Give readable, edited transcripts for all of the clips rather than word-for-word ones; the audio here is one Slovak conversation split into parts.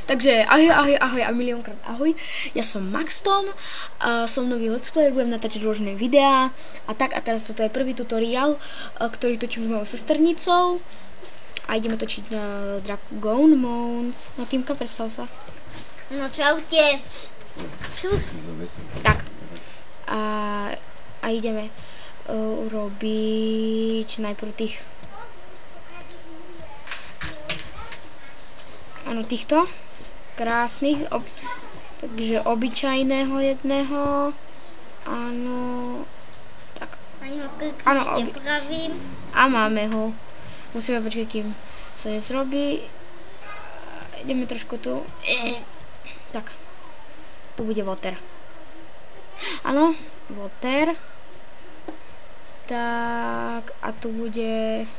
Takže ahoj a miliónkrát ahoj. Ja som Maxton, som nový let's player, budem natáčať rôzne videá a tak. A teraz toto je prvý tutoriál, ktorý točím s mojou sesternicou. A ideme točiť na Dragon Mons. No Týmka, predstav sa. No čaute. Čus. Tak. A ideme urobiť najprv tých týchto krásnych, takže obyčajného jedného, áno, tak, Áno, pravím. A máme ho, musíme počkať, kým sa nezrobí, ideme trošku tu, tak, tu bude water, áno, water, tak, a tu bude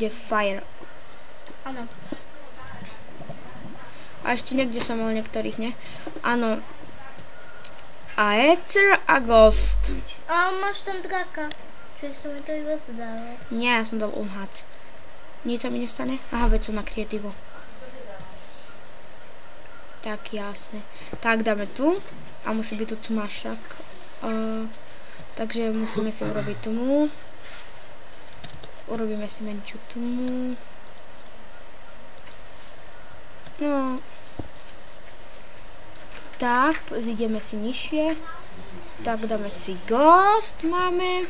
fire, áno. A ešte niekde som mal niektorých, ne? Áno. Aether a Ghost. A máš tam draka. Čo som mi to iba zdala? Nie, ja som dal unhac. Nič sa mi nestane? Aha, veď som na kreatívu. Tak, jasne. Tak, dáme tu. A musí byť tu tmašak. Takže musíme si urobiť tmu. Urobíme si menšiu tmu. No. Tak, zídeme si nižšie. Tak, dáme si Ghost, máme.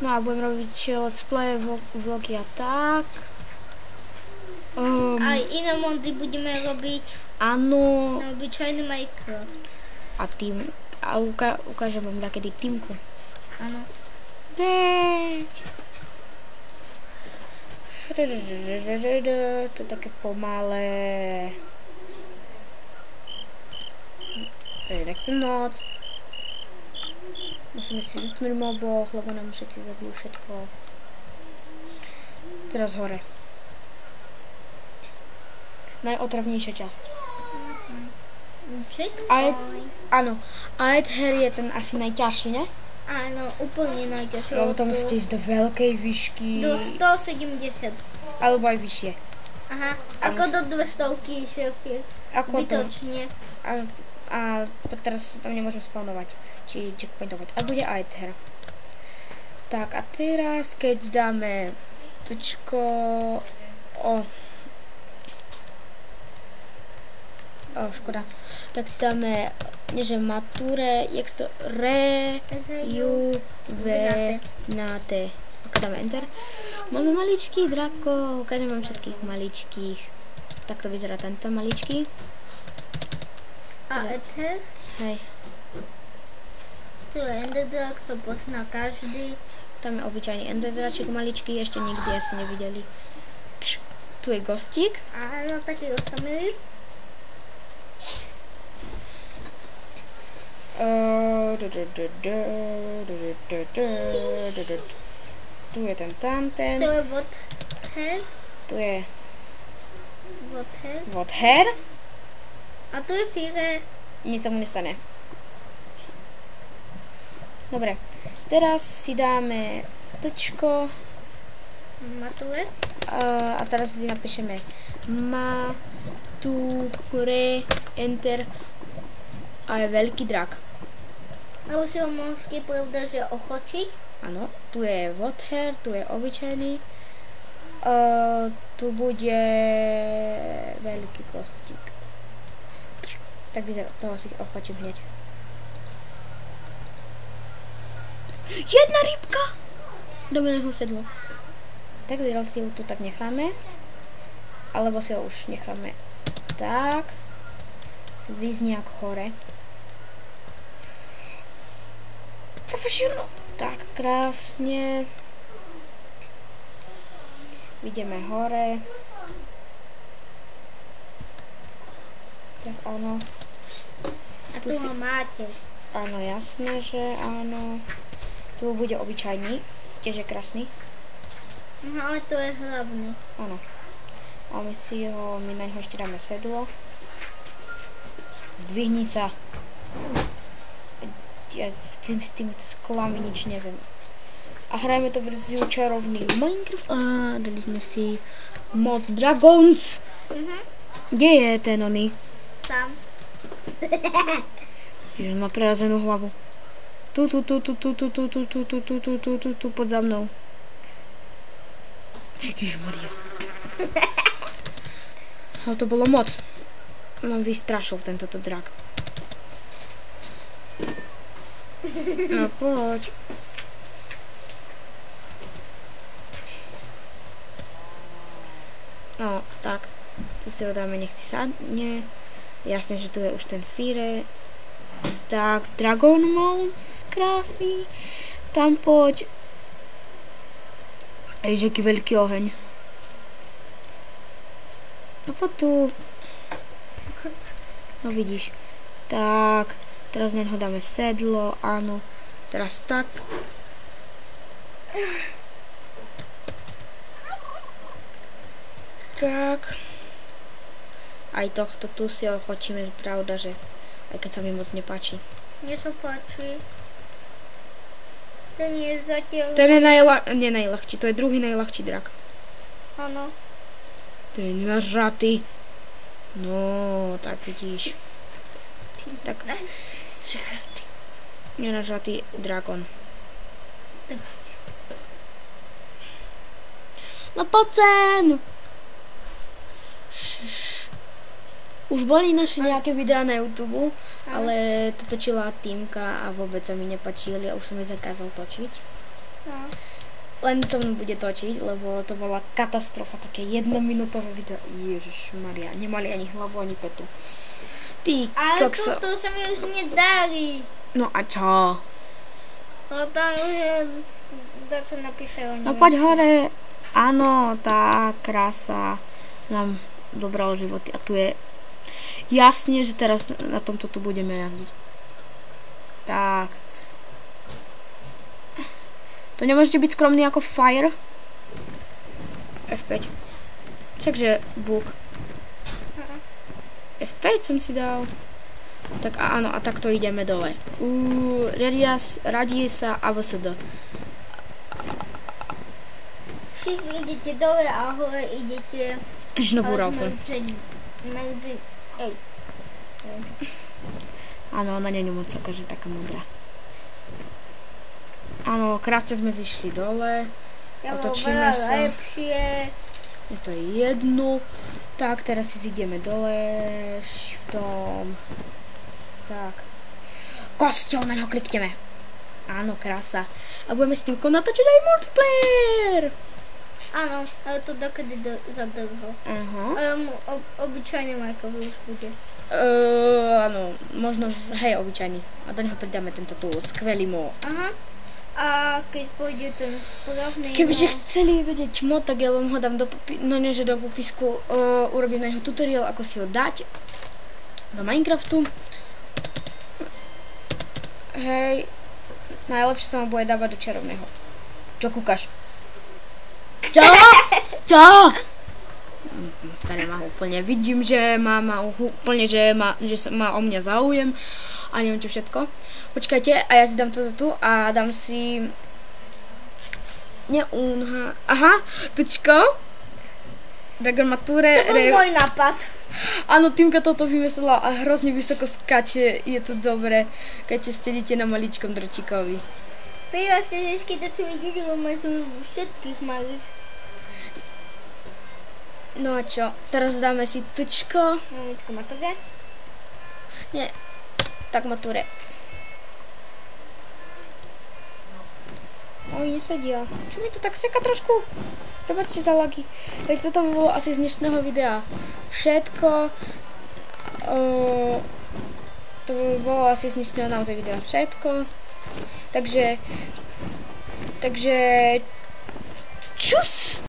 No a budem robiť let's play, vlogy a tak. Aj iné mondy budeme robiť. Áno. Na obyčajný Minecraft. A ukážem vám takedy Týmku. Áno. To je také pomalé. Nechcem noc. Musíme si vypnúť moboch, lebo nám všetci zabijú všetko. Teraz hore. Najotravnejšia časť. Áno. Aether je ten asi najťažší, ne? Áno, úplne najťažšie. Lebo to musíte ísť do veľkej výšky. Do 170. Alebo aj vyššie. Aha, ako do 200 šéfie. Bytočne. A teraz tam nemôžem spawnovať, či checkpointovať. A bude Aether. Tak a teraz, keď dáme tučko škoda. Tak si dáme, neže mature, jak to rejuvenate. A keď dáme enter, máme maličkých drakov, ukážem vám všetkých maličkých. Tak to vyzerá tento maličký. A Aether? Hej. Tu je enderdrak, to pozná každý. Tam je obyčajný enderdraček maličký, ešte nikdy asi nevideli. Tu je Ghostík. Áno, taký ostamilý. Tu je ten tamten. To je Water. Tu je Water. Water. A tu je Fire. Nic sa mu nestane. Dobre. Teraz si dáme točko. Mature. A teraz si napíšeme mature, enter. A je veľký drak. A už si ho môžete povedať, že ochočiť. Áno. Tu je Water, tu je obyčajný. Tu bude veľký Ghostík. Tak toho si ochočím hneď. Jedna rybka! Dobre, ho sedlo. Tak zatiaľ si ho tu tak necháme. Alebo si ho už necháme tak. Si vyzniak hore. Profesionál. Tak, krásne. Ideme hore. Tak áno. A tu ho máte. Áno, jasné, že áno. Tu bude obyčajný, tiež je krásny. No, ale to je hlavný. Áno. A my na ňo ešte dáme sedlo. Zdvihni sa. Ja s týmito sklami nič neviem. A hrajeme to verziu čarovný Minecraft. A dali sme si mod Dragons. Kde je ten oný? Tam. Ježiš, má prerazenú hlavu. Tu, pod za mnou. Ježišmaria. Ale to bolo moc. Mám vystrašil tento drak. No poď. No, tak. Tu si ho dáme, nech si sadne. Jasne, že tu je už ten Fire. Tak, Dragon Mons, krásný. Tam poď. Ježiš, aký veľký oheň. No poď tu. No vidíš. Tak, teraz na ho dáme sedlo, áno. Teraz tak. Tak. Aj tohto tu si ochočíme, pravda, že aj keď sa mi moc nepáči. Mne sa páči. Ten je zatiaľ... Ten je nie najľahčí, to je druhý najľahčí drak. Áno. Ten je nažratý. No, tak vidíš. Tak. Nenažratý dragon. No poď sem! Už boli naše nejaké videá na YouTube, ale to točila Týmka a vôbec sa mi nepáčili a už som jej zakázal točiť. Len so mnou bude točiť, lebo to bola katastrofa, také 1-minútové video. Ježišmaria, nemali ani hlavu, ani petu. Ty kokso. Ale to sa mi už nedarí. No a čo? No tam už je... To napísalo. No poď hore. Áno, tá krása nám dobrala životy. A tu je jasne, že teraz na tomto tu budeme jazdiť. Tak. To nemôžete byť skromný ako Fire? F5. Čakže buk. F5 som si dal. Tak a áno, a takto ideme dole. Radí sa AVSD. Všichni idete dole a hore idete... Tyž nabúral som. Medzi... Ej. Áno, ona nie je moc akože taká múdra. Áno, krásne sme zišli dole. Otočíme sa. Lepšie. Je to jedno. Tak, teraz si ideme dole. Shiftom. Tak. Kosťou, na ňo klikneme. Áno, krása. A budeme s tým natočiť aj multiplayer. Áno, ale to dokedy zadlho. Aha. Ale obyčajný Minecraft už bude. Áno, možno, hej, obyčajný. A do neho pridáme tento tu skvelý mod. Aha. A keď pôjde ten správny... Kebyže chceli vedieť mod, tak ja vám ho dám do popisku. Urobím na neho tutoriál, ako si ho dať do Minecraftu. Hej, najlepšie sa vám bude dávať do čarovného. Čo kúkaš? Čo? Čo? Sa nemá úplne. Vidím, že má úplne, že má o mňa záujem a neviem čo všetko. Počkajte, a ja si dám toto tu a dám si... Aha, tučko. Dragon Mature. To bol môj nápad. Áno, Týmka toto vymyslela a hrozne vysoko skáče. Je to dobré, keď stedíte na maličkom dročíkovi. Prejva chceš ešte to vidieť, lebo sú všetkých malých. No a čo? Teraz dáme si tučko. Mamičko Mature? Nie, tak Mature. Oj, nesedia. Čo mi to tak seka trošku? Prepačte za lagy. Takže toto by bolo asi z dnešného videa všetko. To by bolo asi z dnešného naozaj videa všetko. Takže čus!